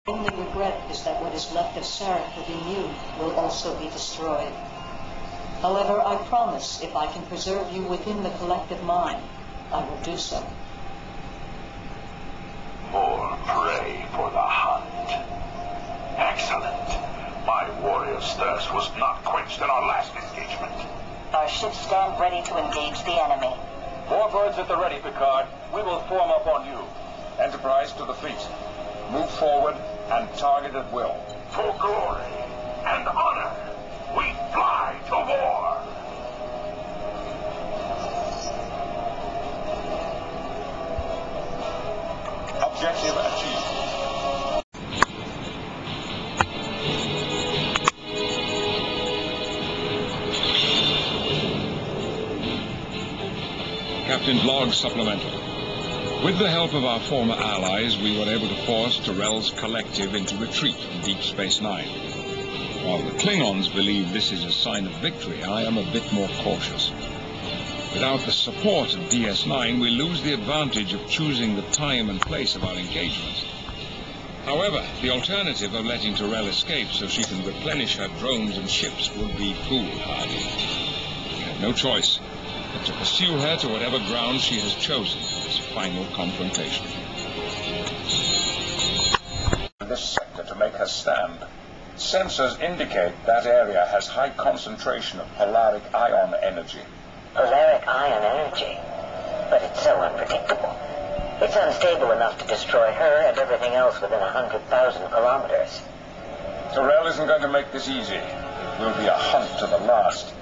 My only regret is that what is left of Sarek within you will also be destroyed. However, I promise if I can preserve you within the collective mind, I will do so. More prey for the hunt. Excellent. My warrior's thirst was not quenched in our last engagement. Our ships stand ready to engage the enemy. More birds at the ready, Picard. We will form up on you. Enterprise to the fleet. Move forward and target at will. For glory and honor, we fly to war. Objective achieved. Captain's log supplemental. With the help of our former allies, we were able to force Tyrell's collective into retreat from Deep Space Nine. While the Klingons believe this is a sign of victory, I am a bit more cautious. Without the support of DS9, we lose the advantage of choosing the time and place of our engagements. However, the alternative of letting Tyrell escape so she can replenish her drones and ships would be foolhardy. We have no choice but to pursue her to whatever ground she has chosen for this final confrontation. This sector to make her stand. Sensors indicate that area has high concentration of polaric ion energy. Polaric ion energy? But it's so unpredictable. It's unstable enough to destroy her and everything else within 100,000 kilometers. Tyrell isn't going to make this easy. It will be a hunt to the last.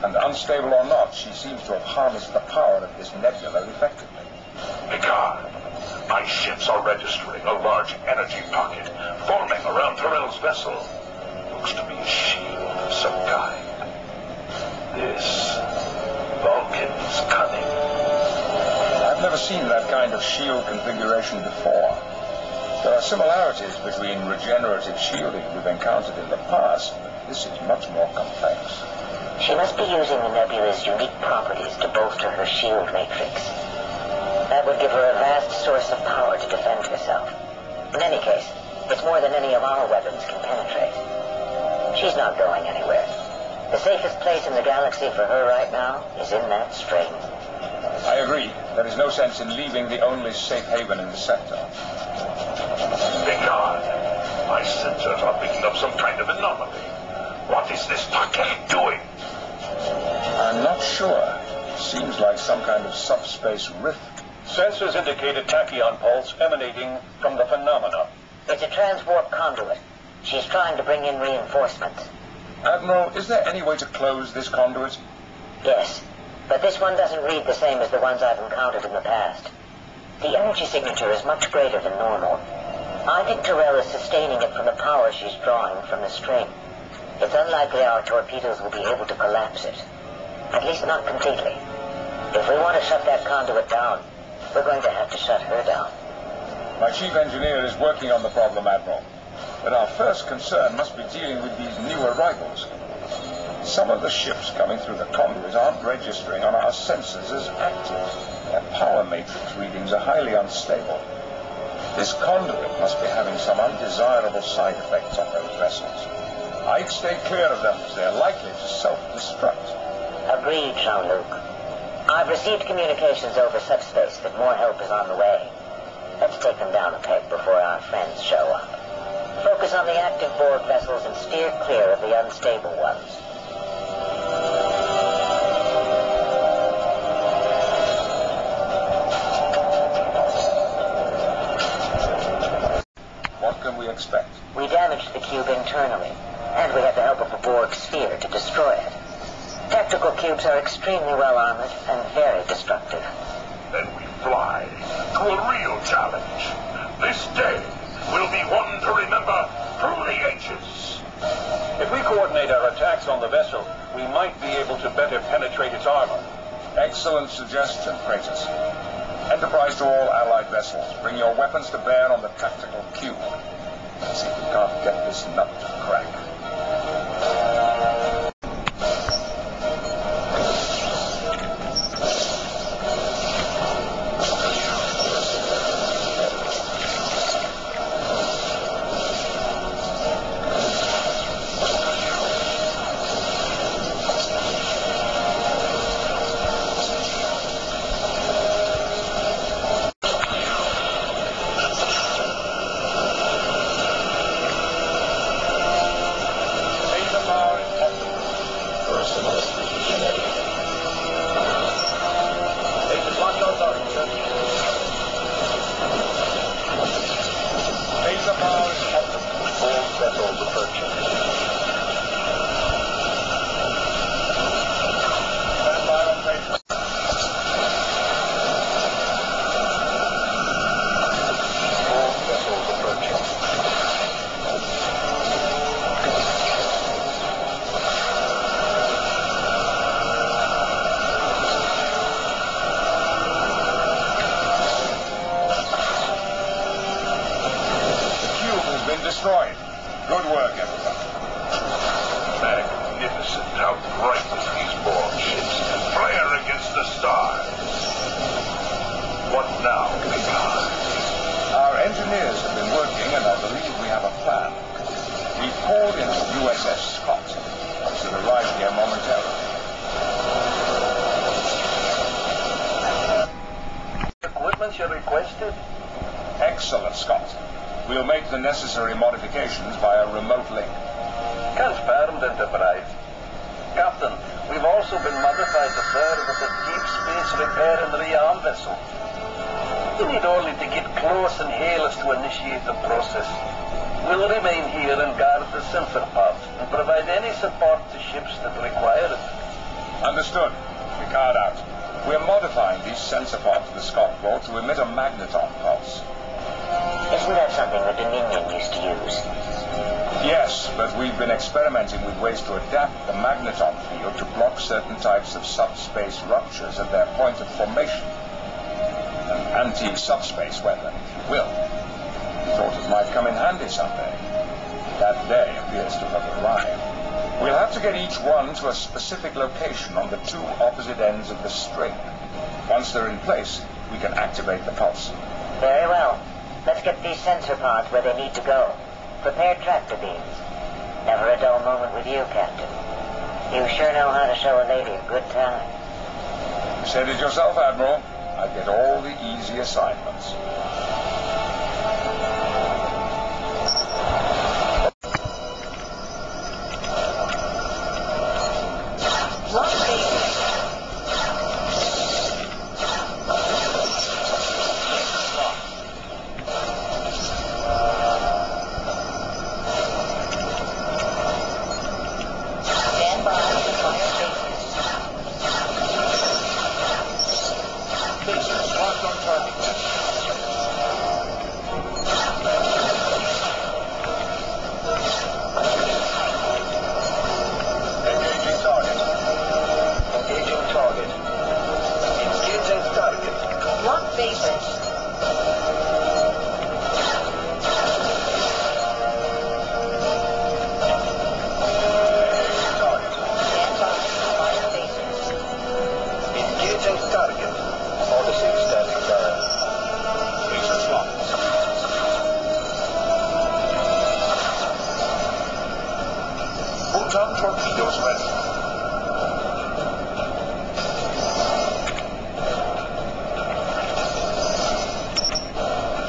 And unstable or not, she seems to have harnessed the power of this nebula effectively. Picard, my ships are registering a large energy pocket forming around Tyrell's vessel. Looks to be a shield of some kind. This Vulcan's cunning. I've never seen that kind of shield configuration before. There are similarities between regenerative shielding we've encountered in the past, but this is much more complex. She must be using the nebula's unique properties to bolster her shield matrix. That would give her a vast source of power to defend herself. In any case, it's more than any of our weapons can penetrate. She's not going anywhere. The safest place in the galaxy for her right now is in that string. I agree. There is no sense in leaving the only safe haven in the sector. Picard, my sensors are picking up some kind of anomaly. What is this pocket doing? I'm not sure. Seems like some kind of subspace rift. Sensors indicate a tachyon pulse emanating from the phenomena. It's a transwarp conduit. She's trying to bring in reinforcements. Admiral, is there any way to close this conduit? Yes, but this one doesn't read the same as the ones I've encountered in the past. The energy signature is much greater than normal. I think Tyrell is sustaining it from the power she's drawing from the string. It's unlikely our torpedoes will be able to collapse it. At least not completely. If we want to shut that conduit down, we're going to have to shut her down. My chief engineer is working on the problem, Admiral. But our first concern must be dealing with these new arrivals. Some of the ships coming through the conduit aren't registering on our sensors as active. Their power matrix readings are highly unstable. This conduit must be having some undesirable side effects on those vessels. I'd stay clear of them, as they're likely to self-destruct. Agreed, Jean-Luc. I've received communications over subspace that more help is on the way. Let's take them down a peg before our friends show up. Focus on the active Borg vessels and steer clear of the unstable ones. What can we expect? We damaged the cube internally, and we had the help of a Borg sphere to destroy it. Tactical cubes are extremely well armored and very destructive. Then we fly to a real challenge. This day will be one to remember through the ages. If we coordinate our attacks on the vessel, we might be able to better penetrate its armor. Excellent suggestion, Kratos. Enterprise to all Allied vessels. Bring your weapons to bear on the tactical cube. Let's see if we can't get this nut to crack. What now, Picard? Our engineers have been working, and I believe we have a plan. We've called in USS Scott. It should arrive here momentarily. Equipment you requested? Excellent, Scott. We'll make the necessary modifications via remote link. Confirmed, Enterprise. Captain, we've also been modified to serve as a deep space repair and rearm vessel. You need only to get close and hail us to initiate the process. We'll remain here and guard the sensor pods and provide any support to ships that require it. Understood. Picard out. We're modifying these sensor pods the Scott brought to emit a magneton pulse. Isn't that something the Dominion used to use? Yes, but we've been experimenting with ways to adapt the magneton field to block certain types of subspace ruptures at their point of formation. An anti-subspace weapon, if you will. We thought it might come in handy someday. That day appears to have arrived. We'll have to get each one to a specific location on the two opposite ends of the string. Once they're in place, we can activate the pulse. Very well. Let's get these sensor pods where they need to go. Prepare tractor beams. Never a dull moment with you, Captain. You sure know how to show a lady a good time. You said it yourself, Admiral. I get all the easy assignments. Torpedoes ready.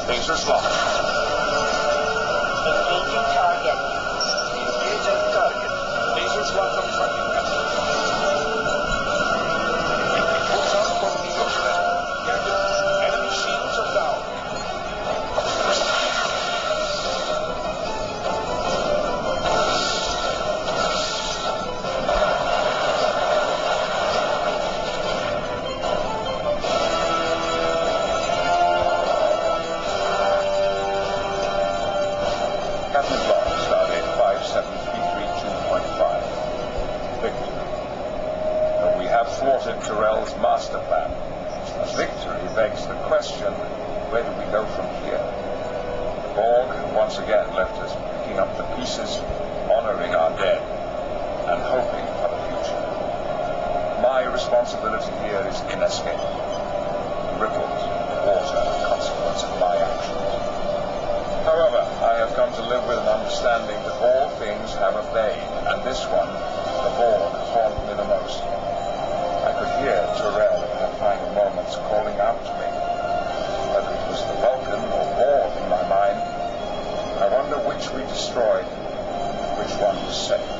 Lasers locked. Engaging target. Engaging target. Lasers locked on target. Photon torpedoes ready. Captain, enemy shields are down. Thwarted Tyrell's master plan. A victory begs the question, where do we go from here? The Borg once again left us picking up the pieces, honoring our dead, and hoping for the future. My responsibility here is inescapable. Ripples, water, consequence of my actions. However, I have come to live with an understanding that all things have a bane, and this one, the Borg, haunted me the most. I could hear Tyrell in her final moments calling out to me. Whether it was the Vulcan or Borg in my mind, I wonder which we destroyed, which one was safe.